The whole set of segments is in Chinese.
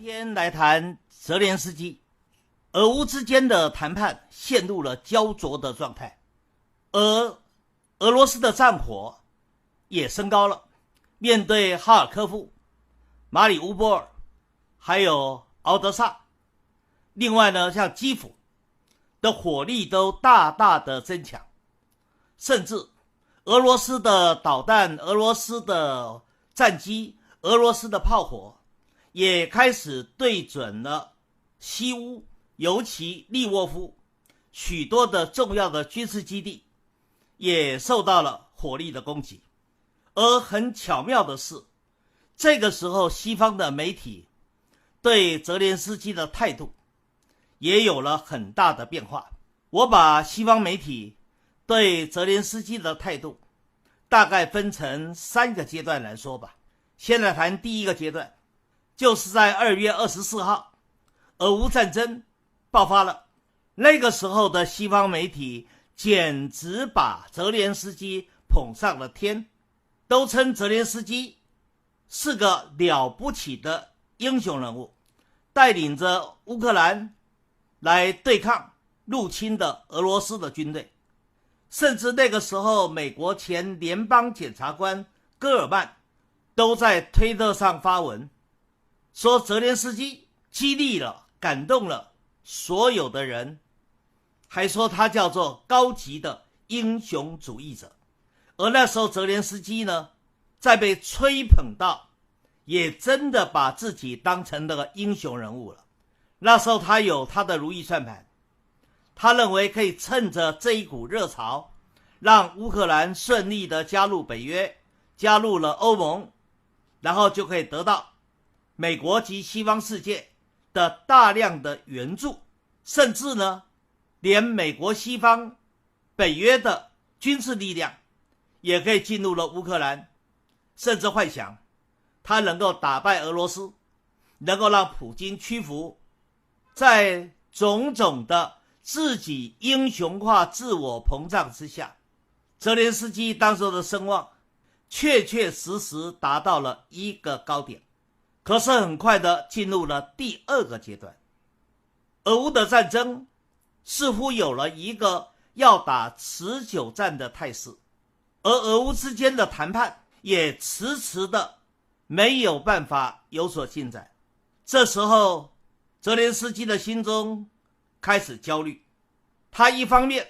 天来谈泽连斯基。俄乌之间的谈判陷入了焦灼的状态，而俄罗斯的战火也升高了。面对哈尔科夫、马里乌波尔还有敖德萨，另外呢，像基辅的火力都大大的增强，甚至俄罗斯的导弹、俄罗斯的战机、俄罗斯的炮火也开始对准了西乌，尤其利沃夫许多的重要的军事基地也受到了火力的攻击。而很巧妙的是，这个时候西方的媒体对泽连斯基的态度也有了很大的变化。我把西方媒体对泽连斯基的态度大概分成3个阶段来说吧。先来谈第一个阶段，就是在2月24号俄乌战争爆发了。那个时候的西方媒体简直把泽连斯基捧上了天，都称泽连斯基是个了不起的英雄人物，带领着乌克兰来对抗入侵的俄罗斯的军队。甚至那个时候美国前联邦检察官戈尔曼都在推特上发文说，泽连斯基激励了、感动了所有的人，还说他叫做高级的英雄主义者。而那时候泽连斯基呢，在被吹捧到，也真的把自己当成那个英雄人物了。那时候他有他的如意算盘，他认为可以趁着这一股热潮，让乌克兰顺利的加入北约，加入了欧盟，然后就可以得到美国及西方世界的大量的援助，甚至呢，连美国西方北约的军事力量也可以进入了乌克兰，甚至幻想他能够打败俄罗斯，能够让普京屈服。在种种的自己英雄化、自我膨胀之下，泽连斯基当时的声望确确实实达到了一个高点。可是很快的进入了第2个阶段，俄乌的战争似乎有了一个要打持久战的态势，而俄乌之间的谈判也迟迟的没有办法有所进展。这时候泽连斯基的心中开始焦虑，他一方面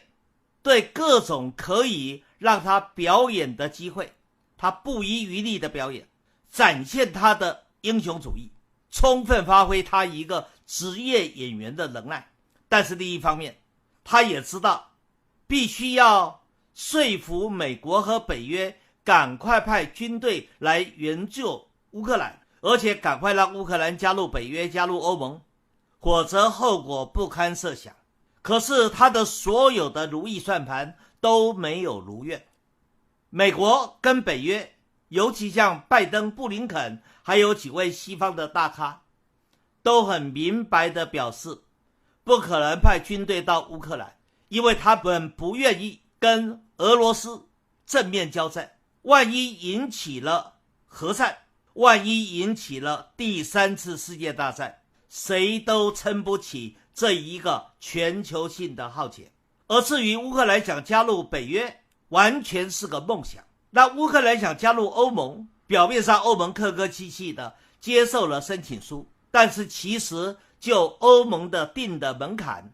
对各种可以让他表演的机会，他不遗余力的表演，展现他的英雄主义，充分发挥他一个职业演员的能耐。但是另一方面，他也知道必须要说服美国和北约赶快派军队来援救乌克兰，而且赶快让乌克兰加入北约、加入欧盟，否则后果不堪设想。可是他的所有的如意算盘都没有如愿。美国跟北约，尤其像拜登、布林肯还有几位西方的大咖，都很明白地表示不可能派军队到乌克兰，因为他们不愿意跟俄罗斯正面交战。万一引起了核战，万一引起了第3次世界大战，谁都撑不起这一个全球性的浩劫。而至于乌克兰想加入北约，完全是个梦想。那乌克兰想加入欧盟，表面上欧盟客客气气的接受了申请书，但是其实就欧盟的定的门槛，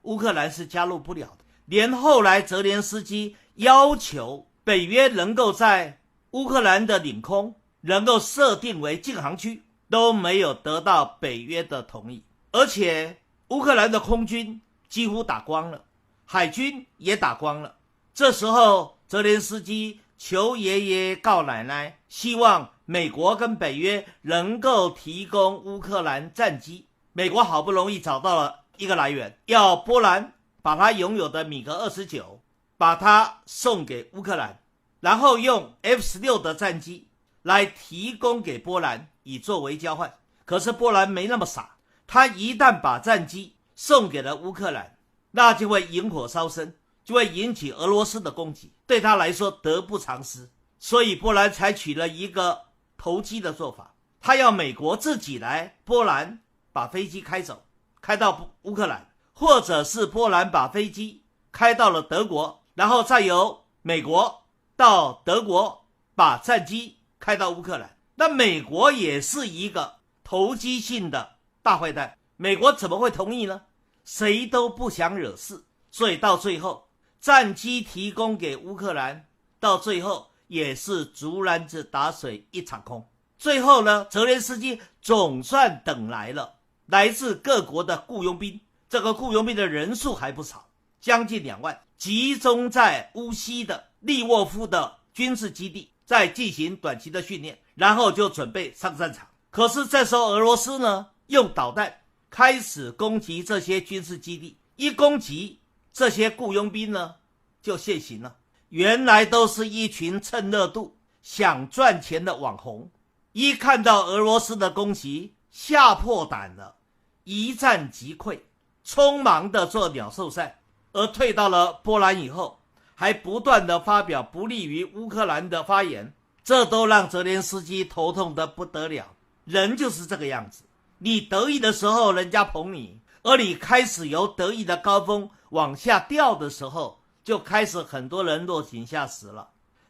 乌克兰是加入不了的。连后来泽连斯基要求北约能够在乌克兰的领空能够设定为禁航区，都没有得到北约的同意。而且乌克兰的空军几乎打光了，海军也打光了。这时候泽连斯基求爷爷告奶奶，希望美国跟北约能够提供乌克兰战机。美国好不容易找到了一个来源，要波兰把他拥有的米格29把它送给乌克兰，然后用 F-16 的战机来提供给波兰，以作为交换。可是波兰没那么傻，他一旦把战机送给了乌克兰，那就会引火烧身，就会引起俄罗斯的攻击，对他来说得不偿失。所以波兰采取了一个投机的做法，他要美国自己来波兰把飞机开走，开到乌克兰，或者是波兰把飞机开到了德国，然后再由美国到德国把战机开到乌克兰。那美国也是一个投机性的大坏蛋，美国怎么会同意呢？谁都不想惹事，所以到最后战机提供给乌克兰，到最后也是竹篮子打水一场空。最后呢，泽连斯基总算等来了来自各国的雇佣兵，这个雇佣兵的人数还不少，将近2万，集中在乌西的利沃夫的军事基地，在进行短期的训练，然后就准备上战场。可是这时候俄罗斯呢，用导弹开始攻击这些军事基地，一攻击这些雇佣兵呢就现形了。原来都是一群趁热度想赚钱的网红，一看到俄罗斯的攻击吓破胆了，一战即溃，匆忙的做鸟兽散，而退到了波兰以后，还不断的发表不利于乌克兰的发言，这都让泽连斯基头痛的不得了。人就是这个样子，你得意的时候人家捧你，而你开始由得意的高峰往下掉的时候，就开始很多人落井下石了。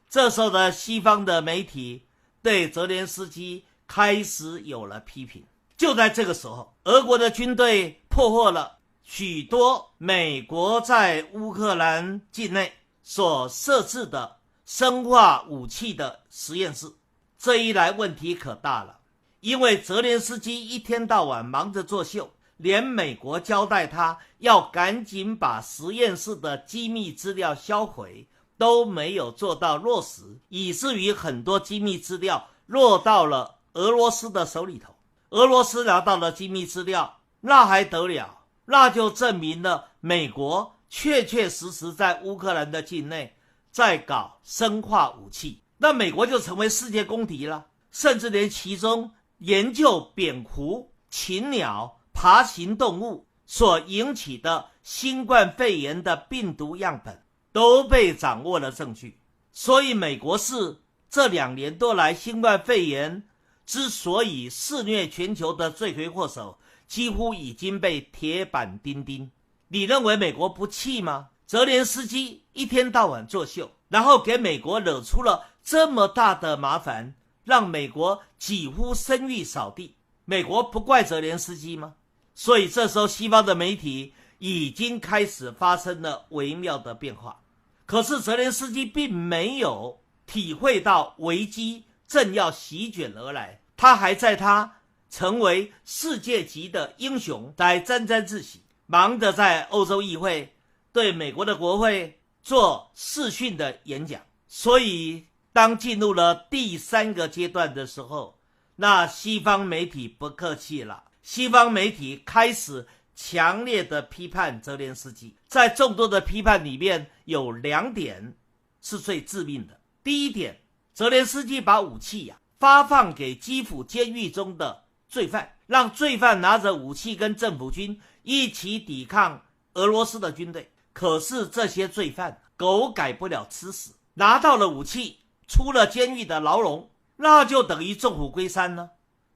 这时候的西方的媒体对泽连斯基开始有了批评。就在这个时候，俄国的军队破获了许多美国在乌克兰境内所设置的生化武器的实验室。这一来问题可大了，因为泽连斯基一天到晚忙着作秀，连美国交代他要赶紧把实验室的机密资料销毁都没有做到落实，以至于很多机密资料落到了俄罗斯的手里头。俄罗斯拿到了机密资料，那还得了？那就证明了美国确确实实在乌克兰的境内在搞生化武器，那美国就成为世界公敌了。甚至连其中研究蝙蝠、禽鸟、爬行动物所引起的新冠肺炎的病毒样本都被掌握了证据。所以美国是这2年多来新冠肺炎之所以肆虐全球的罪魁祸首，几乎已经被铁板钉钉。你认为美国不气吗？泽连斯基一天到晚作秀，然后给美国惹出了这么大的麻烦，让美国几乎声誉扫地。美国不怪泽连斯基吗？所以这时候西方的媒体已经开始发生了微妙的变化。可是泽连斯基并没有体会到危机正要席卷而来，他还在他成为世界级的英雄在沾沾自喜，忙着在欧洲议会对美国的国会做视讯的演讲。所以当进入了第3个阶段的时候，那西方媒体不客气了，西方媒体开始强烈的批判泽连斯基。在众多的批判里面，有2点是最致命的。第一点，泽连斯基把武器发放给基辅监狱中的罪犯，让罪犯拿着武器跟政府军一起抵抗俄罗斯的军队。可是这些罪犯狗改不了吃屎，拿到了武器，出了监狱的牢笼，那就等于纵虎归山呢。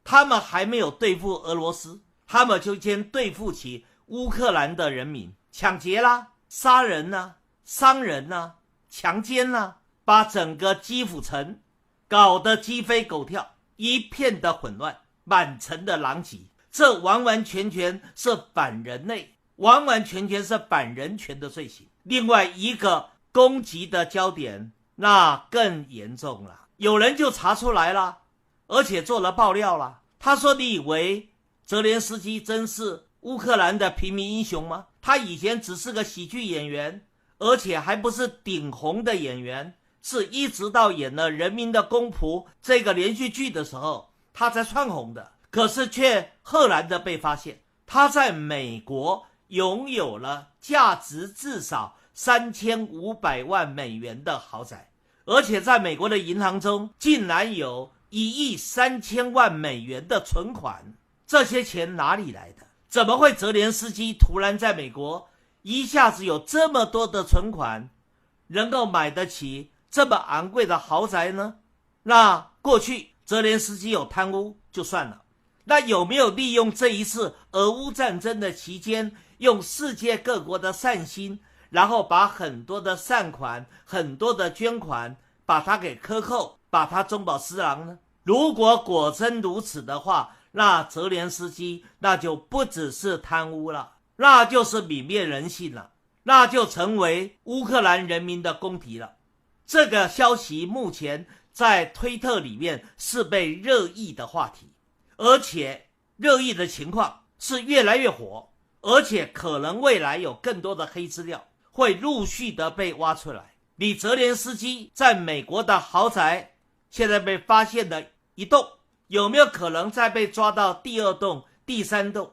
他们还没有对付俄罗斯，他们就先对付起乌克兰的人民，抢劫啦、杀人啦、伤人啦、强奸啦，把整个基辅城搞得鸡飞狗跳，一片的混乱，满城的狼藉。这完完全全是反人类，完完全全是反人权的罪行。另外一个攻击的焦点那更严重了，有人就查出来了，而且做了爆料了。他说，你以为泽连斯基真是乌克兰的平民英雄吗？他以前只是个喜剧演员，而且还不是顶红的演员，是一直到演了《人民的公仆》这个连续剧的时候他才窜红的。可是却赫然的被发现，他在美国拥有了价值至少3500万美元的豪宅，而且在美国的银行中竟然有1亿3千万美元的存款。这些钱哪里来的？怎么会泽连斯基突然在美国一下子有这么多的存款，能够买得起这么昂贵的豪宅呢？那过去泽连斯基有贪污，就算了，那有没有利用这一次俄乌战争的期间，用世界各国的善心，然后把很多的善款、很多的捐款，把它给克扣，把它中饱私囊呢？如果果真如此的话，那泽连斯基那就不只是贪污了，那就是泯灭人性了，那就成为乌克兰人民的公敌了。这个消息目前在推特里面是被热议的话题，而且热议的情况是越来越火，而且可能未来有更多的黑资料会陆续的被挖出来。你泽连斯基在美国的豪宅现在被发现的一栋，有没有可能再被抓到第二栋、第三栋？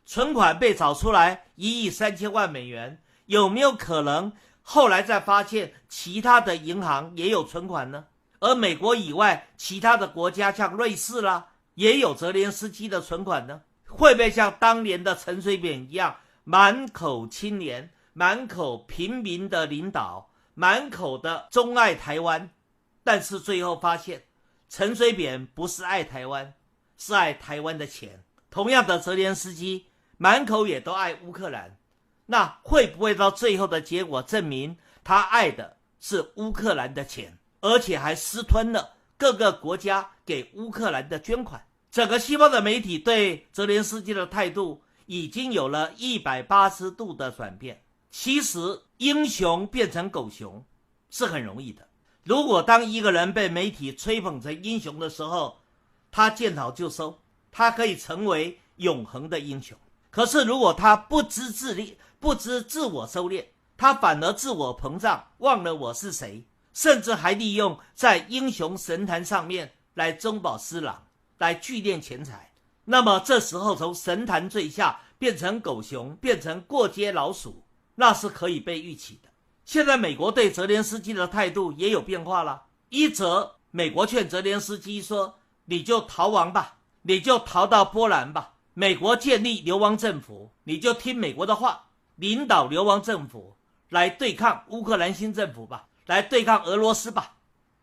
存款被找出来1亿3千万美元，有没有可能后来再发现其他的银行也有存款呢？而美国以外其他的国家像瑞士啦，也有泽连斯基的存款呢？会不会像当年的陈水扁一样，满口清廉，满口平民的领导，满口的钟爱台湾，但是最后发现陈水扁不是爱台湾，是爱台湾的钱。同样的，泽连斯基满口也都爱乌克兰，那会不会到最后的结果证明他爱的是乌克兰的钱，而且还私吞了各个国家给乌克兰的捐款？整个西方的媒体对泽连斯基的态度已经有了180度的转变。其实英雄变成狗熊是很容易的，如果当一个人被媒体吹捧成英雄的时候，他见好就收，他可以成为永恒的英雄。可是如果他不知自立，不知自我收敛，他反而自我膨胀，忘了我是谁，甚至还利用在英雄神坛上面来中饱私囊，来聚敛钱财，那么这时候从神坛坠下变成狗熊，变成过街老鼠，那是可以被预期的。现在美国对泽连斯基的态度也有变化了。一则美国劝泽连斯基说，你就逃亡吧，你就逃到波兰吧，美国建立流亡政府，你就听美国的话，领导流亡政府来对抗乌克兰新政府吧，来对抗俄罗斯吧。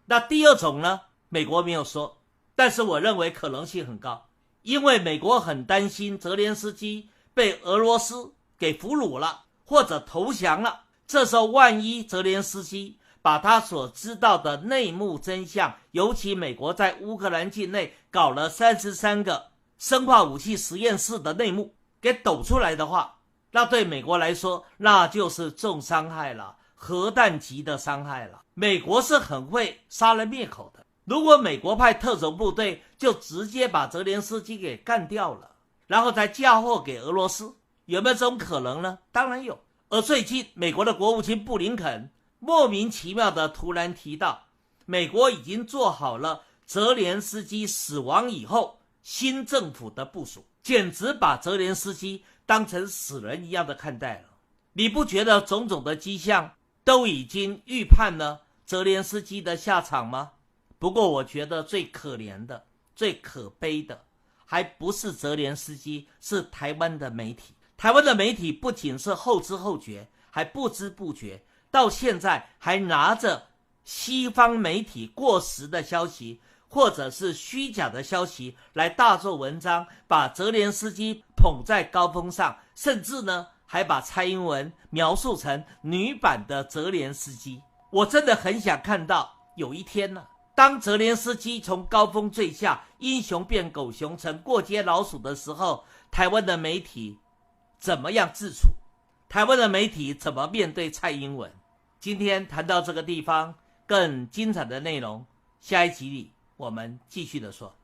那第二种呢，美国没有说，但是我认为可能性很高，因为美国很担心泽连斯基被俄罗斯给俘虏了，或者投降了。这时候万一泽连斯基把他所知道的内幕真相，尤其美国在乌克兰境内搞了33个生化武器实验室的内幕给抖出来的话，那对美国来说那就是重伤害了，核弹级的伤害了。美国是很会杀人灭口的，如果美国派特种部队就直接把泽连斯基给干掉了，然后再嫁祸给俄罗斯，有没有这种可能呢？当然有。而最近美国的国务卿布林肯莫名其妙的突然提到，美国已经做好了泽连斯基死亡以后新政府的部署，简直把泽连斯基当成死人一样的看待了。你不觉得种种的迹象都已经预判了泽连斯基的下场吗？不过我觉得最可怜的、最可悲的还不是泽连斯基，是台湾的媒体。台湾的媒体不仅是后知后觉，还不知不觉，到现在还拿着西方媒体过时的消息或者是虚假的消息来大做文章，把泽连斯基捧在高峰上，甚至呢还把蔡英文描述成女版的泽连斯基。我真的很想看到有一天呢，当泽连斯基从高峰坠下，英雄变狗熊，成过街老鼠的时候，台湾的媒体怎么样自处？台湾的媒体怎么面对蔡英文？今天谈到这个地方，更精彩的内容，下一集里我们继续的说。